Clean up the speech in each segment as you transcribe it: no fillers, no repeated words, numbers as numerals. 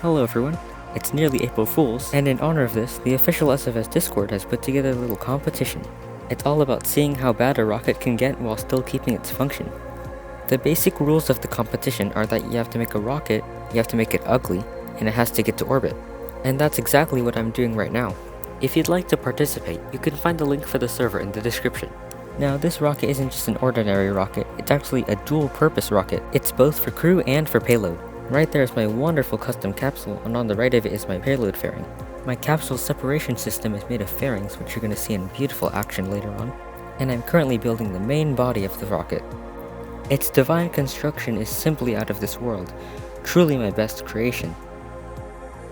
Hello everyone, it's nearly April Fool's, and in honor of this, the official SFS Discord has put together a little competition. It's all about seeing how bad a rocket can get while still keeping its function. The basic rules of the competition are that you have to make a rocket, you have to make it ugly, and it has to get to orbit. And that's exactly what I'm doing right now. If you'd like to participate, you can find the link for the server in the description. Now, this rocket isn't just an ordinary rocket, it's actually a dual-purpose rocket. It's both for crew and for payload. Right there is my wonderful custom capsule, and on the right of it is my payload fairing. My capsule separation system is made of fairings, which you're going to see in beautiful action later on. And I'm currently building the main body of the rocket. Its divine construction is simply out of this world, truly my best creation.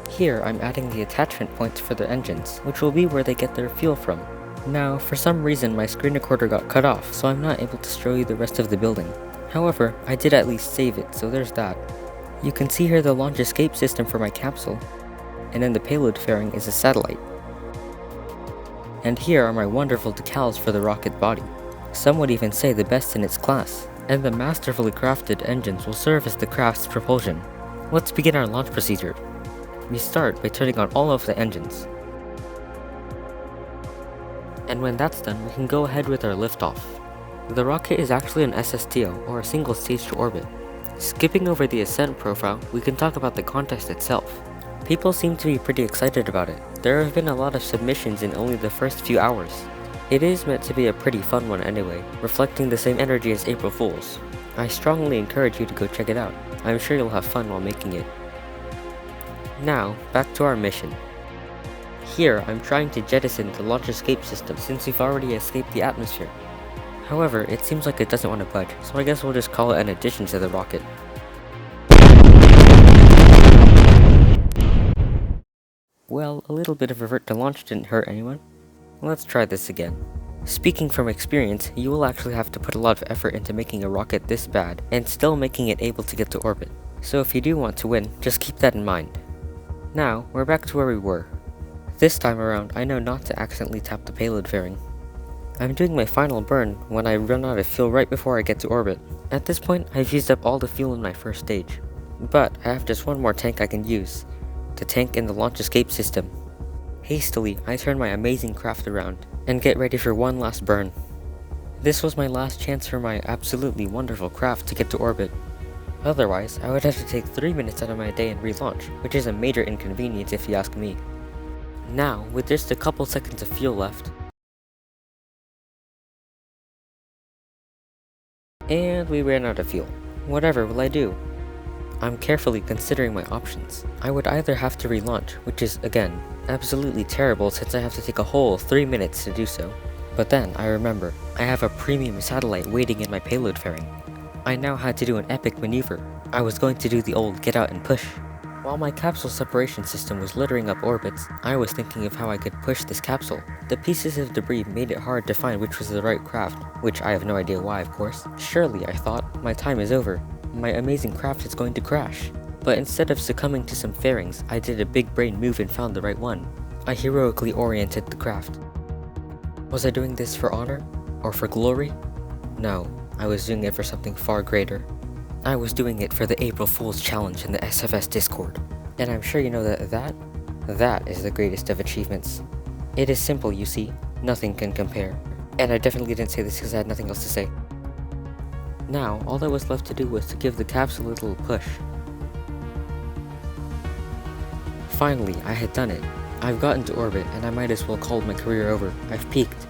Here, I'm adding the attachment points for the engines, which will be where they get their fuel from. Now, for some reason my screen recorder got cut off, so I'm not able to show you the rest of the building. However, I did at least save it, so there's that. You can see here the launch escape system for my capsule, and then the payload fairing is a satellite. And here are my wonderful decals for the rocket body. Some would even say the best in its class, and the masterfully crafted engines will serve as the craft's propulsion. Let's begin our launch procedure. We start by turning on all of the engines. And when that's done, we can go ahead with our liftoff. The rocket is actually an SSTO, or a single stage to orbit. Skipping over the ascent profile, we can talk about the contest itself. People seem to be pretty excited about it. There have been a lot of submissions in only the first few hours. It is meant to be a pretty fun one anyway, reflecting the same energy as April Fool's. I strongly encourage you to go check it out. I'm sure you'll have fun while making it. Now, back to our mission. Here, I'm trying to jettison the launch escape system since we've already escaped the atmosphere. However, it seems like it doesn't want to budge, so I guess we'll just call it an addition to the rocket. Well, a little bit of revert to launch didn't hurt anyone. Let's try this again. Speaking from experience, you will actually have to put a lot of effort into making a rocket this bad, and still making it able to get to orbit. So if you do want to win, just keep that in mind. Now, we're back to where we were. This time around, I know not to accidentally tap the payload fairing. I'm doing my final burn when I run out of fuel right before I get to orbit. At this point, I've used up all the fuel in my first stage. But I have just one more tank I can use. The tank in the launch escape system. Hastily, I turn my amazing craft around and get ready for one last burn. This was my last chance for my absolutely wonderful craft to get to orbit. Otherwise, I would have to take 3 minutes out of my day and relaunch, which is a major inconvenience if you ask me. Now, with just a couple seconds of fuel left, and we ran out of fuel. Whatever will I do? I'm carefully considering my options. I would either have to relaunch, which is, again, absolutely terrible since I have to take a whole 3 minutes to do so. But then, I remember, I have a premium satellite waiting in my payload fairing. I now had to do an epic maneuver. I was going to do the old get out and push. While my capsule separation system was littering up orbits, I was thinking of how I could push this capsule. The pieces of debris made it hard to find which was the right craft, which I have no idea why, of course. Surely, I thought, my time is over. My amazing craft is going to crash. But instead of succumbing to some fairings, I did a big brain move and found the right one. I heroically oriented the craft. Was I doing this for honor? Or for glory? No, I was doing it for something far greater. I was doing it for the April Fool's challenge in the SFS Discord. And I'm sure you know that is the greatest of achievements. It is simple, you see. Nothing can compare. And I definitely didn't say this because I had nothing else to say. Now, all that was left to do was to give the capsule a little push. Finally, I had done it. I've gotten to orbit, and I might as well call my career over. I've peaked.